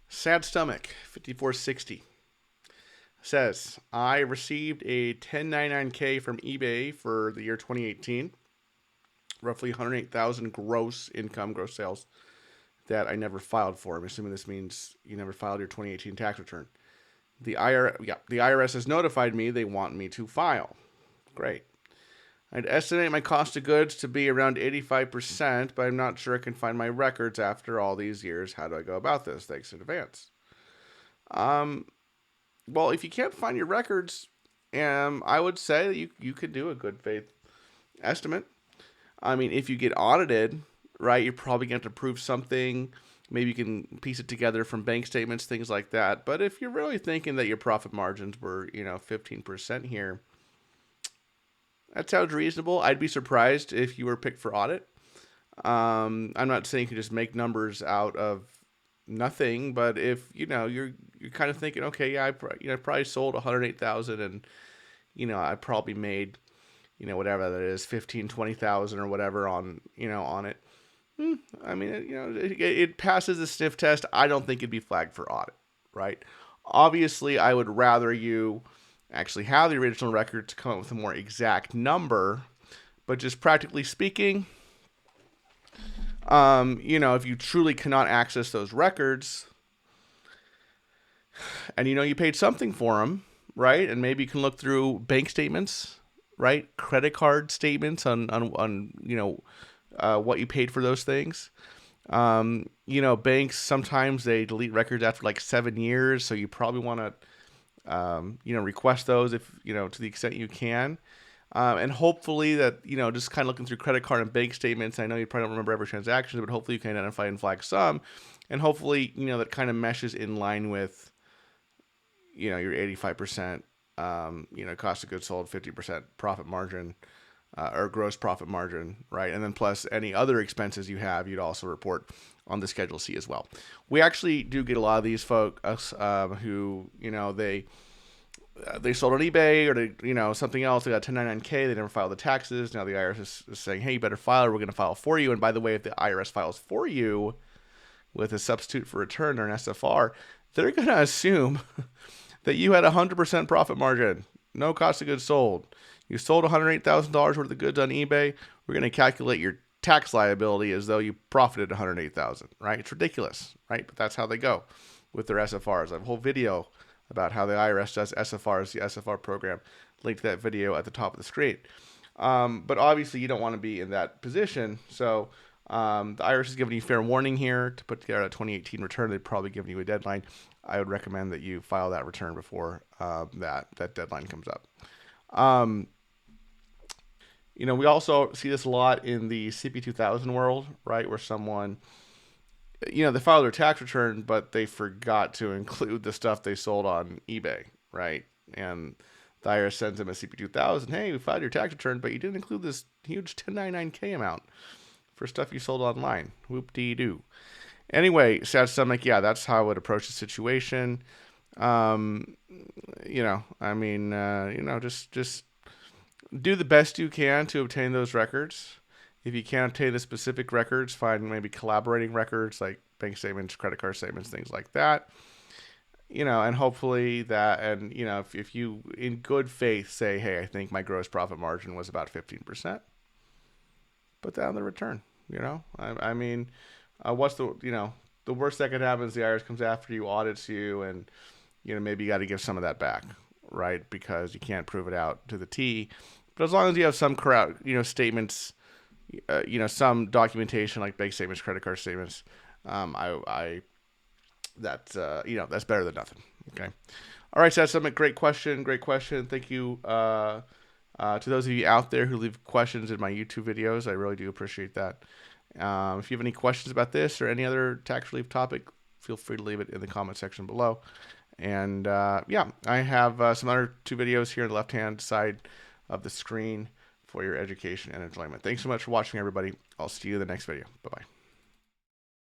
Sad Stomach 5460 says, I received a 1099K from eBay for the year 2018, roughly 108,000 gross income, gross sales, that I never filed for. I'm assuming this means you never filed your 2018 tax return. The IRS has notified me they want me to file. Great. I'd estimate my cost of goods to be around 85%, but I'm not sure I can find my records after all these years. How do I go about this? Thanks in advance. Well, if you can't find your records, I would say that you could do a good faith estimate. I mean, if you get audited, right, you're probably going to have to prove something. Maybe you can piece it together from bank statements, things like that. But if you're really thinking that your profit margins were, 15% here, that sounds reasonable. I'd be surprised if you were picked for audit. I'm not saying you can just make numbers out of nothing, but if you're kind of thinking, okay, yeah, I probably sold 108,000, and I probably made whatever that is, 15-20,000 or whatever on on it. I mean, it passes the sniff test. I don't think it'd be flagged for audit, right? Obviously, I would rather you actually have the original record to come up with a more exact number, but just practically speaking, if you truly cannot access those records, and you paid something for them, right? And maybe you can look through bank statements, right? Credit card statements on what you paid for those things. Banks sometimes they delete records after like 7 years, so you probably want to request those if to the extent you can. And hopefully that, just kind of looking through credit card and bank statements, I know you probably don't remember every transaction, but hopefully you can identify and flag some. And hopefully, that kind of meshes in line with, your 85%, cost of goods sold, 50% profit margin, or gross profit margin, right? And then plus any other expenses you have, you'd also report on the Schedule C as well. We actually do get a lot of these folks who, they sold on eBay or they, something else. They got 1099K. They never filed the taxes. Now the IRS is saying, hey, you better file. We're going to file for you. And by the way, if the IRS files for you with a substitute for return or an SFR, they're going to assume that you had 100% profit margin, no cost of goods sold. You sold $108,000 worth of goods on eBay. We're going to calculate your tax liability as though you profited $108,000, right? It's ridiculous, right? But that's how they go with their SFRs. I have a whole video about how the IRS does SFRs, the SFR program. Link to that video at the top of the screen. But obviously, you don't want to be in that position. So the IRS is giving you fair warning here to put together a 2018 return. They've probably given you a deadline. I would recommend that you file that return before that deadline comes up. We also see this a lot in the CP2000 world, right? Where someone, they filed their tax return, but they forgot to include the stuff they sold on eBay, right? And the IRS sends them a CP2000. Hey, we filed your tax return, but you didn't include this huge 1099K amount for stuff you sold online. Whoop-dee-doo. Anyway, sad stomach, yeah, that's how I would approach the situation. Just do the best you can to obtain those records. If you can't obtain the specific records, find maybe collaborating records like bank statements, credit card statements, things like that. And hopefully that, and, if you in good faith say, hey, I think my gross profit margin was about 15%, put that on the return. What's the worst that could happen is the IRS comes after you, audits you, and, maybe you got to give some of that back, right? Because you can't prove it out to the T. But as long as you have some statements, some documentation like bank statements, credit card statements, that's better than nothing. Okay. All right, so that's something. Great question. Thank you to those of you out there who leave questions in my YouTube videos. I really do appreciate that. If you have any questions about this or any other tax relief topic, feel free to leave it in the comment section below. And I have some other 2 videos here on the left-hand side of the screen for your education and enjoyment. Thanks so much for watching, everybody. I'll see you in the next video. Bye-bye.